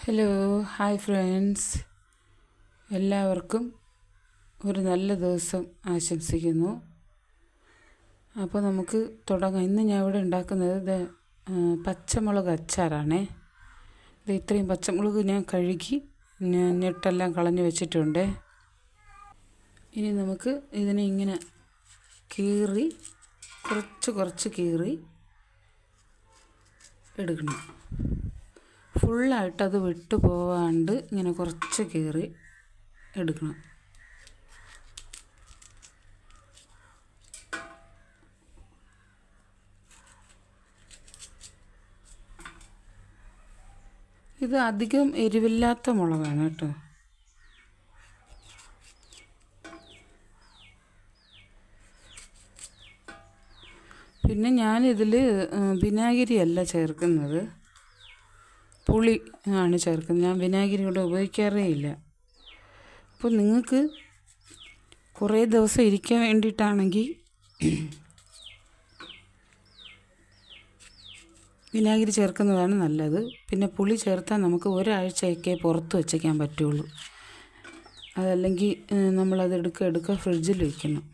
Hello hi friends, എല്ലാവർക്കും ഒരു നല്ല ദിവസം ആശംസിക്കുന്നു. അപ്പോൾ നമുക്ക് തുടങ്ങാം. ഇന്ന് ഞാൻ ഇവിടെ ഉണ്ടാക്കുന്നത് പച്ചമുളക് അച്ചാറാണേ. ഇത്രയും പച്ചമുളക് ഞാൻ കഴുകി ഞെട്ടെല്ലാം കളഞ്ഞ് വെച്ചിട്ടുണ്ട്. ഇനി നമുക്ക് ഇതിനെ ഇങ്ങനെ കീറി കുറച്ച് കീറി എടുക്കണം. ഫുള്ളായിട്ടത് വിട്ടു പോവാണ്ട് ഇങ്ങനെ കുറച്ച് കീറി എടുക്കണം. ഇത് അധികം എരിവില്ലാത്ത മുളകാണ് കേട്ടോ. പിന്നെ ഞാനിതിൽ വിനാഗിരി അല്ല ചേർക്കുന്നത്, പുളി ആണ് ചേർക്കുന്നത്. ഞാൻ വിനാഗിരി ഇവിടെ ഉപയോഗിക്കാറേ ഇല്ല. അപ്പോൾ നിങ്ങൾക്ക് കുറേ ദിവസം ഇരിക്കാൻ വേണ്ടിയിട്ടാണെങ്കിൽ വിനാഗിരി ചേർക്കുന്നതാണ് നല്ലത്. പിന്നെ പുളി ചേർത്താൽ നമുക്ക് ഒരാഴ്ചയൊക്കെ പുറത്ത് വെച്ചേക്കാൻ പറ്റുള്ളൂ. അതല്ലെങ്കിൽ നമ്മളത് എടുക്കുക ഫ്രിഡ്ജിൽ വയ്ക്കണം.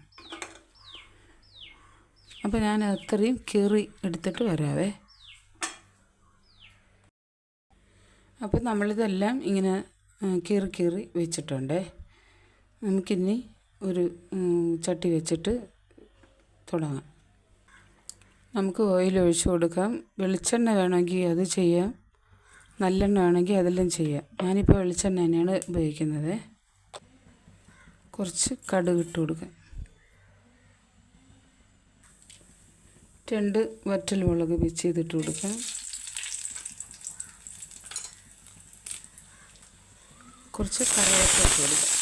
അപ്പോൾ ഞാൻ അത്രയും കീറി എടുത്തിട്ട് വരാവേ. അപ്പോൾ നമ്മളിതെല്ലാം ഇങ്ങനെ കീറി വെച്ചിട്ടുണ്ട്. നമുക്കിനി ഒരു ചട്ടി വെച്ചിട്ട് തുടങ്ങാം. നമുക്ക് ഓയിൽ ഒഴിച്ച് കൊടുക്കാം. വെളിച്ചെണ്ണ വേണമെങ്കിൽ അത് ചെയ്യാം, നല്ലെണ്ണ വേണമെങ്കിൽ അതെല്ലാം ചെയ്യാം. ഞാനിപ്പോൾ വെളിച്ചെണ്ണ തന്നെയാണ് ഉപയോഗിക്കുന്നത്. കുറച്ച് കടുക് ഇട്ട് കൊടുക്കാം. 2 വറ്റൽമുളക് പിച്ചി ചെയ്തിട്ട് കൊടുക്കാം. കുറച്ച് കറിവേപ്പില ഇട്ട് കൊടുക്കാം.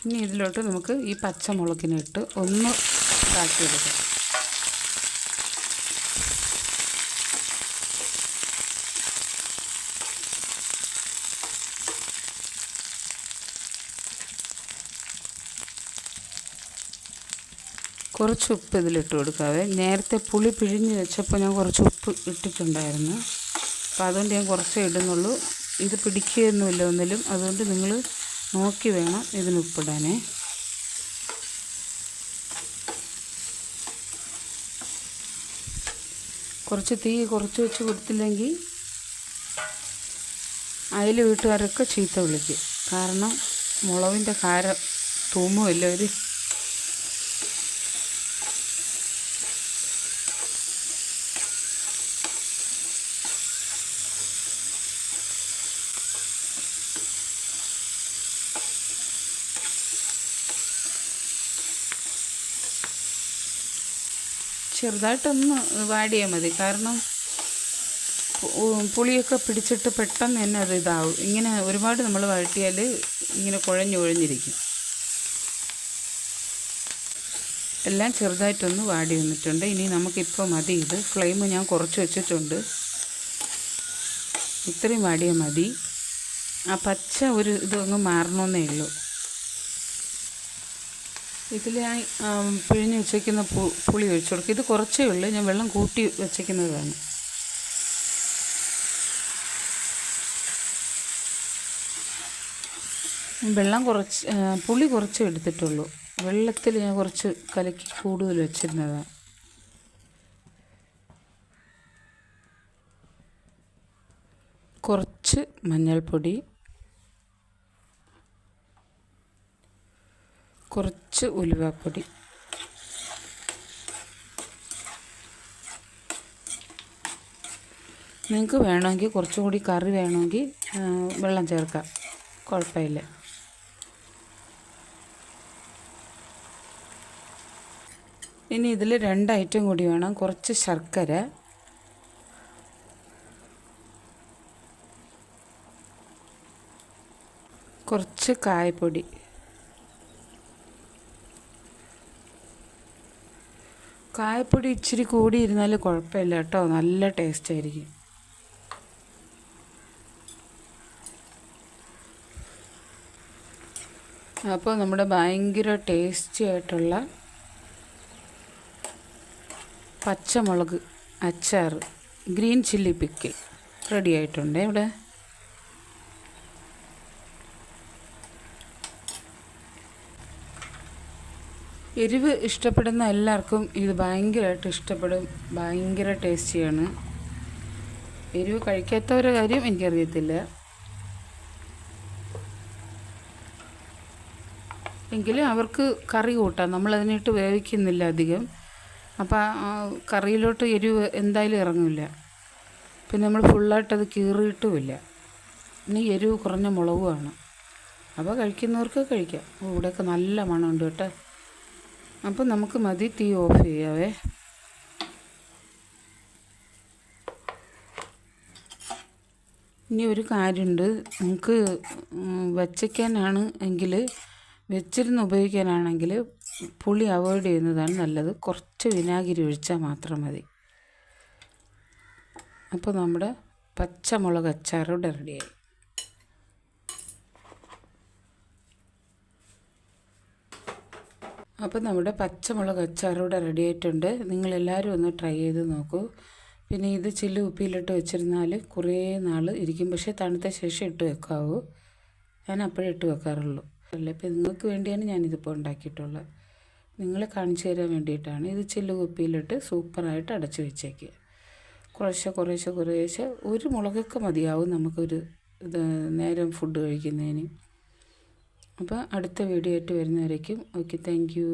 ഇനി ഇതിലോട്ട് നമുക്ക് ഈ പച്ചമുളകിനിട്ട് ഒന്ന് ഇതാക്കിയെടുക്കാം. കുറച്ച് ഉപ്പ് ഇതിലിട്ട് കൊടുക്കാവേ. നേരത്തെ പുളി പിഴിഞ്ഞ് വെച്ചപ്പോൾ ഞാൻ കുറച്ച് ഉപ്പ് ഇട്ടിട്ടുണ്ടായിരുന്നു. അപ്പോൾ അതുകൊണ്ട് ഞാൻ കുറച്ചേ ഇടുന്നുള്ളൂ. ഇത് പിടിക്കുകയൊന്നുമില്ല ഒന്നിലും, അതുകൊണ്ട് നിങ്ങൾ നോക്കി വേണം ഇതിന് ഉപ്പിടാനേ. കുറച്ച് തീ കുറച്ച് വെച്ച് കൊടുത്തില്ലെങ്കിൽ അയൽ വീട്ടുകാരൊക്കെ ചീത്ത വിളിക്കും. കാരണം മുളകിൻ്റെ കാരം തൂമുമല്ല അവർ. ചെറുതായിട്ടൊന്ന് വാടിയാൽ മതി. കാരണം പുളിയൊക്കെ പിടിച്ചിട്ട് പെട്ടെന്ന് തന്നെ അത് ഇതാവും. ഇങ്ങനെ ഒരുപാട് നമ്മൾ വഴറ്റിയാൽ ഇങ്ങനെ കുഴഞ്ഞിരിക്കും. എല്ലാം ചെറുതായിട്ടൊന്ന് വാടി വന്നിട്ടുണ്ട്. ഇനി നമുക്കിപ്പോൾ മതി. ഇത് ഫ്ലെയിം ഞാൻ കുറച്ച് വെച്ചിട്ടുണ്ട്. ഇത്രയും വാടിയാൽ മതി. ആ പച്ച ഒരു ഇതൊന്ന് മാറണമെന്നേ ഉള്ളൂ. ഇതിൽ ഞാൻ പിഴിഞ്ഞ് വെച്ചേക്കുന്ന പുളി ഒഴിച്ചു കൊടുക്കും. ഇത് കുറച്ചേ ഉള്ളൂ, ഞാൻ വെള്ളം കൂട്ടി വെച്ചേക്കുന്നതാണ്. പുളി കുറച്ച് എടുത്തിട്ടുള്ളൂ. വെള്ളത്തിൽ ഞാൻ കുറച്ച് കലക്കി കൂടുതൽ വെച്ചിരുന്നതാണ്. കുറച്ച് മഞ്ഞൾപ്പൊടി, കുറച്ച് ഉലുവാപ്പൊടി, നിങ്ങൾക്ക് വേണമെങ്കിൽ കുറച്ചുകൂടി കറി വേണമെങ്കിൽ വെള്ളം ചേർക്കാം, കുഴപ്പമില്ല. ഇനി ഇതിൽ 2 ഐറ്റം കൂടി വേണം. കുറച്ച് ശർക്കര, കുറച്ച് കായപ്പൊടി. കായപ്പൊടി ഇച്ചിരി കൂടിയിരുന്നാൽ കുഴപ്പമില്ല കേട്ടോ, നല്ല ടേസ്റ്റ് ആയിരിക്കും. അപ്പോൾ നമ്മുടെ ഭയങ്കര ടേസ്റ്റി ആയിട്ടുള്ള പച്ചമുളക് അച്ചാർ, ഗ്രീൻ ചില്ലി പിക്കിൾ റെഡി ആയിട്ടുണ്ട് ഇവിടെ. എരിവ് ഇഷ്ടപ്പെടുന്ന എല്ലാവർക്കും ഇത് ഭയങ്കരമായിട്ട് ഇഷ്ടപ്പെടും. ഭയങ്കര ടേസ്റ്റിയാണ്. എരിവ് കഴിക്കാത്തവരുടെ കാര്യം എനിക്കറിയത്തില്ല, എങ്കിലും അവർക്ക് കറി കൂട്ടാം. നമ്മളതിനിട്ട് വേവിക്കുന്നില്ല അധികം. അപ്പോൾ കറിയിലോട്ട് എരിവ് എന്തായാലും ഇറങ്ങില്ല. പിന്നെ നമ്മൾ ഫുള്ളായിട്ടത് കീറിയിട്ടുമില്ല. പിന്നെ എരിവ് കുറഞ്ഞ മുളകുമാണ്. അപ്പോൾ കഴിക്കുന്നവർക്ക് കഴിക്കാം. ഇവിടെയൊക്കെ നല്ല മണമുണ്ട് കേട്ടോ. അപ്പോൾ നമുക്ക് മതി, തീ ഓഫ് ചെയ്യാവേ. ഇനി ഒരു കാര്യമുണ്ട്, നമുക്ക് വച്ചയ്ക്കാനാണ് എങ്കിൽ, വെച്ചിരുന്ന് ഉപയോഗിക്കാനാണെങ്കിൽ പുളി അവോയ്ഡ് ചെയ്യുന്നതാണ് നല്ലത്. കുറച്ച് വിനാഗിരി ഒഴിച്ചാൽ മാത്രം മതി. അപ്പോൾ നമ്മുടെ പച്ചമുളക് അച്ചാറോടെ റെഡിയായി. അപ്പോൾ നമ്മുടെ പച്ചമുളക് അച്ചാറോടെ റെഡി ആയിട്ടുണ്ട്. നിങ്ങളെല്ലാവരും ഒന്ന് ട്രൈ ചെയ്ത് നോക്കൂ. പിന്നെ ഇത് ചില്ല് ഉപ്പിയിലിട്ട് വെച്ചിരുന്നാൽ കുറേ നാൾ ഇരിക്കും. പക്ഷേ തണുത്ത ശേഷം ഇട്ട് വെക്കാവൂ. ഞാൻ അപ്പോഴേ ഇട്ട് വെക്കാറുള്ളൂ. അല്ല, ഇപ്പോൾ നിങ്ങൾക്ക് വേണ്ടിയാണ് ഞാനിതിപ്പോൾ ഉണ്ടാക്കിയിട്ടുള്ളത്. നിങ്ങളെ കാണിച്ചു തരാൻ വേണ്ടിയിട്ടാണ്. ഇത് ചില്ല് കുപ്പിയിലിട്ട് സൂപ്പറായിട്ട് അടച്ചു വെച്ചേക്കുക. കുറേശ്ശെ ഒരു മുളകൊക്കെ മതിയാവും നമുക്കൊരു നേരം ഫുഡ് കഴിക്കുന്നതിന്. അപ്പോൾ അടുത്ത വീഡിയോ ആയിട്ട് വരുന്നവരേക്കും ഓക്കെ, താങ്ക് യു.